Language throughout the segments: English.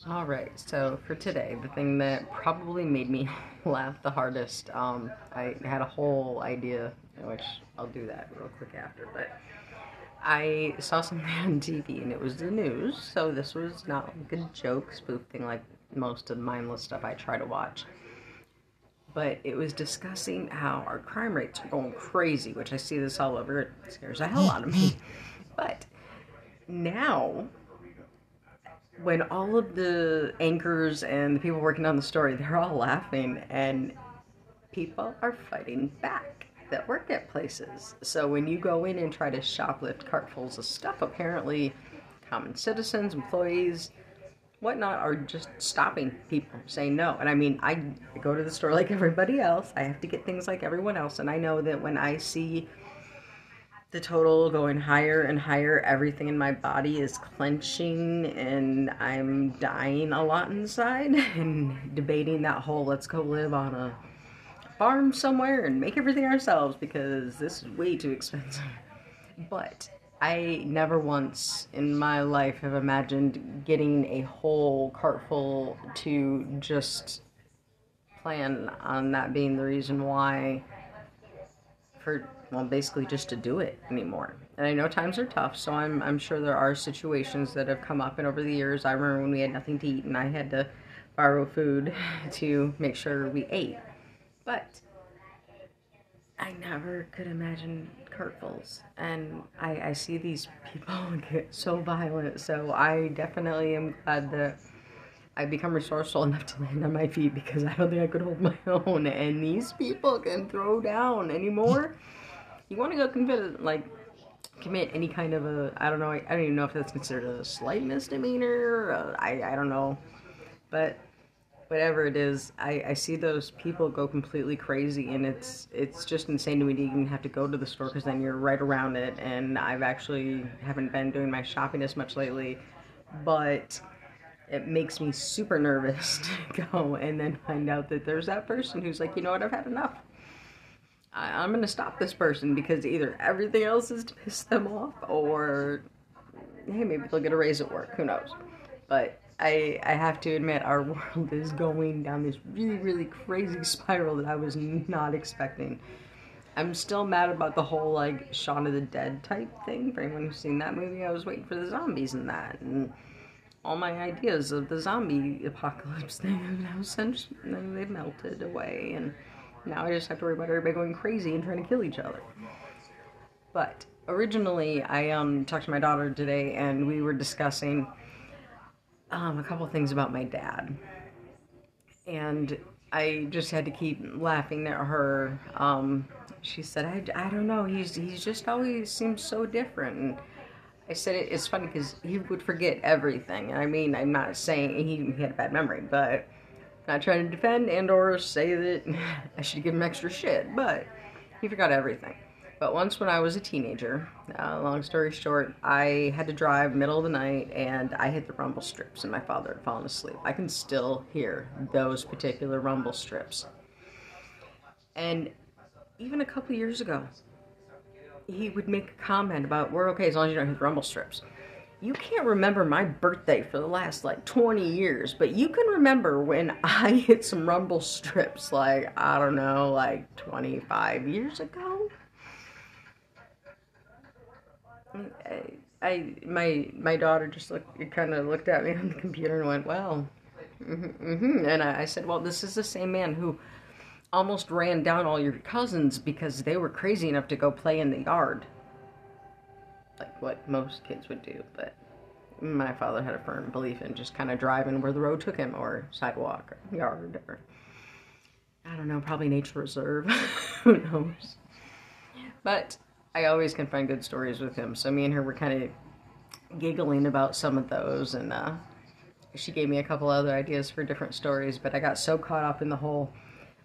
All right, so for today, the thing that probably made me laugh the hardest, I had a whole idea, which I'll do that real quick after, but I saw something on TV and it was the news, so this was not like a joke spoof thing like most of the mindless stuff I try to watch. But it was discussing how our crime rates are going crazy, which I see this all over. It scares the hell out of me. But now when all of the anchors and the people working on the story, they're all laughing and people are fighting back that work at places. So when you go in and try to shoplift cartfuls of stuff, apparently common citizens, employees, whatnot are just stopping people, saying no. And I mean, I go to the store like everybody else. I have to get things like everyone else. And I know that when I see the total going higher and higher, everything in my body is clenching and I'm dying a lot inside and debating that whole let's go live on a farm somewhere and make everything ourselves because this is way too expensive. But I never once in my life have imagined getting a whole cart full to just plan on that being the reason why for, well, basically just to do it anymore. And I know times are tough, so I'm sure there are situations that have come up. And over the years, I remember when we had nothing to eat and I had to borrow food to make sure we ate. But I never could imagine cartfuls. And I see these people get so violent. So I definitely am glad that I've become resourceful enough to land on my feet because I don't think I could hold my own. And these people can throw down anymore. You want to go commit any kind of a, I don't know, I don't even know if that's considered a slight misdemeanor. I don't know. But whatever it is, I see those people go completely crazy, and it's just insane to me to even have to go to the store because then you're right around it. And I've actually haven't been doing my shopping as much lately, but it makes me super nervous to go and then find out that there's that person who's like, you know what, I've had enough. I'm gonna stop this person because either everything else is to piss them off, or hey, maybe they'll get a raise at work. Who knows? But I have to admit, our world is going down this really, really crazy spiral that I was not expecting. I'm still mad about the whole like Shaun of the Dead type thing. For anyone who's seen that movie, I was waiting for the zombies in that, and all my ideas of the zombie apocalypse thing have now since they've melted away, and now I just have to worry about everybody going crazy and trying to kill each other. But originally, I talked to my daughter today, and we were discussing a couple things about my dad, and I just had to keep laughing at her. She said, I don't know, he's just always seems so different. And I said it's funny because he would forget everything. I mean, I'm not saying he had a bad memory, but I'm not trying to defend and or say that I should give him extra shit, but he forgot everything. But once when I was a teenager, long story short, I had to drive middle of the night and I hit the rumble strips and my father had fallen asleep. I can still hear those particular rumble strips. And even a couple years ago, he would make a comment about, we're okay as long as you don't hit the rumble strips. You can't remember my birthday for the last like 20 years, but you can remember when I hit some rumble strips like, I don't know, like 25 years ago. My daughter just kind of looked at me on the computer and went, well, and I said, well, this is the same man who almost ran down all your cousins because they were crazy enough to go play in the yard, like what most kids would do. But my father had a firm belief in just kind of driving where the road took him, or sidewalk, or yard, or I don't know, probably nature reserve. Who knows? But I always can find good stories with him. So me and her were kind of giggling about some of those, and she gave me a couple other ideas for different stories. But I got so caught up in the whole,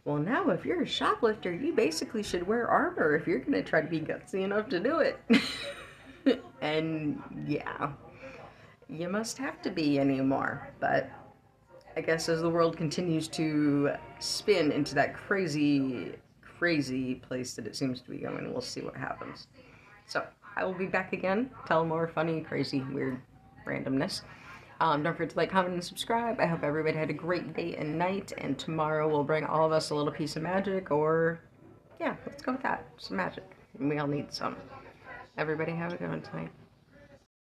well, now if you're a shoplifter, you basically should wear armor if you're going to try to be gutsy enough to do it. And yeah, you must have to be anymore. But I guess as the world continues to spin into that crazy, crazy place that it seems to be going, we'll see what happens. So I will be back again, tell more funny, crazy, weird randomness. Don't forget to like, comment, and subscribe. I hope everybody had a great day and night, and tomorrow will bring all of us a little piece of magic, or, yeah, let's go with that. Some magic. We all need some. Everybody have a good one tonight.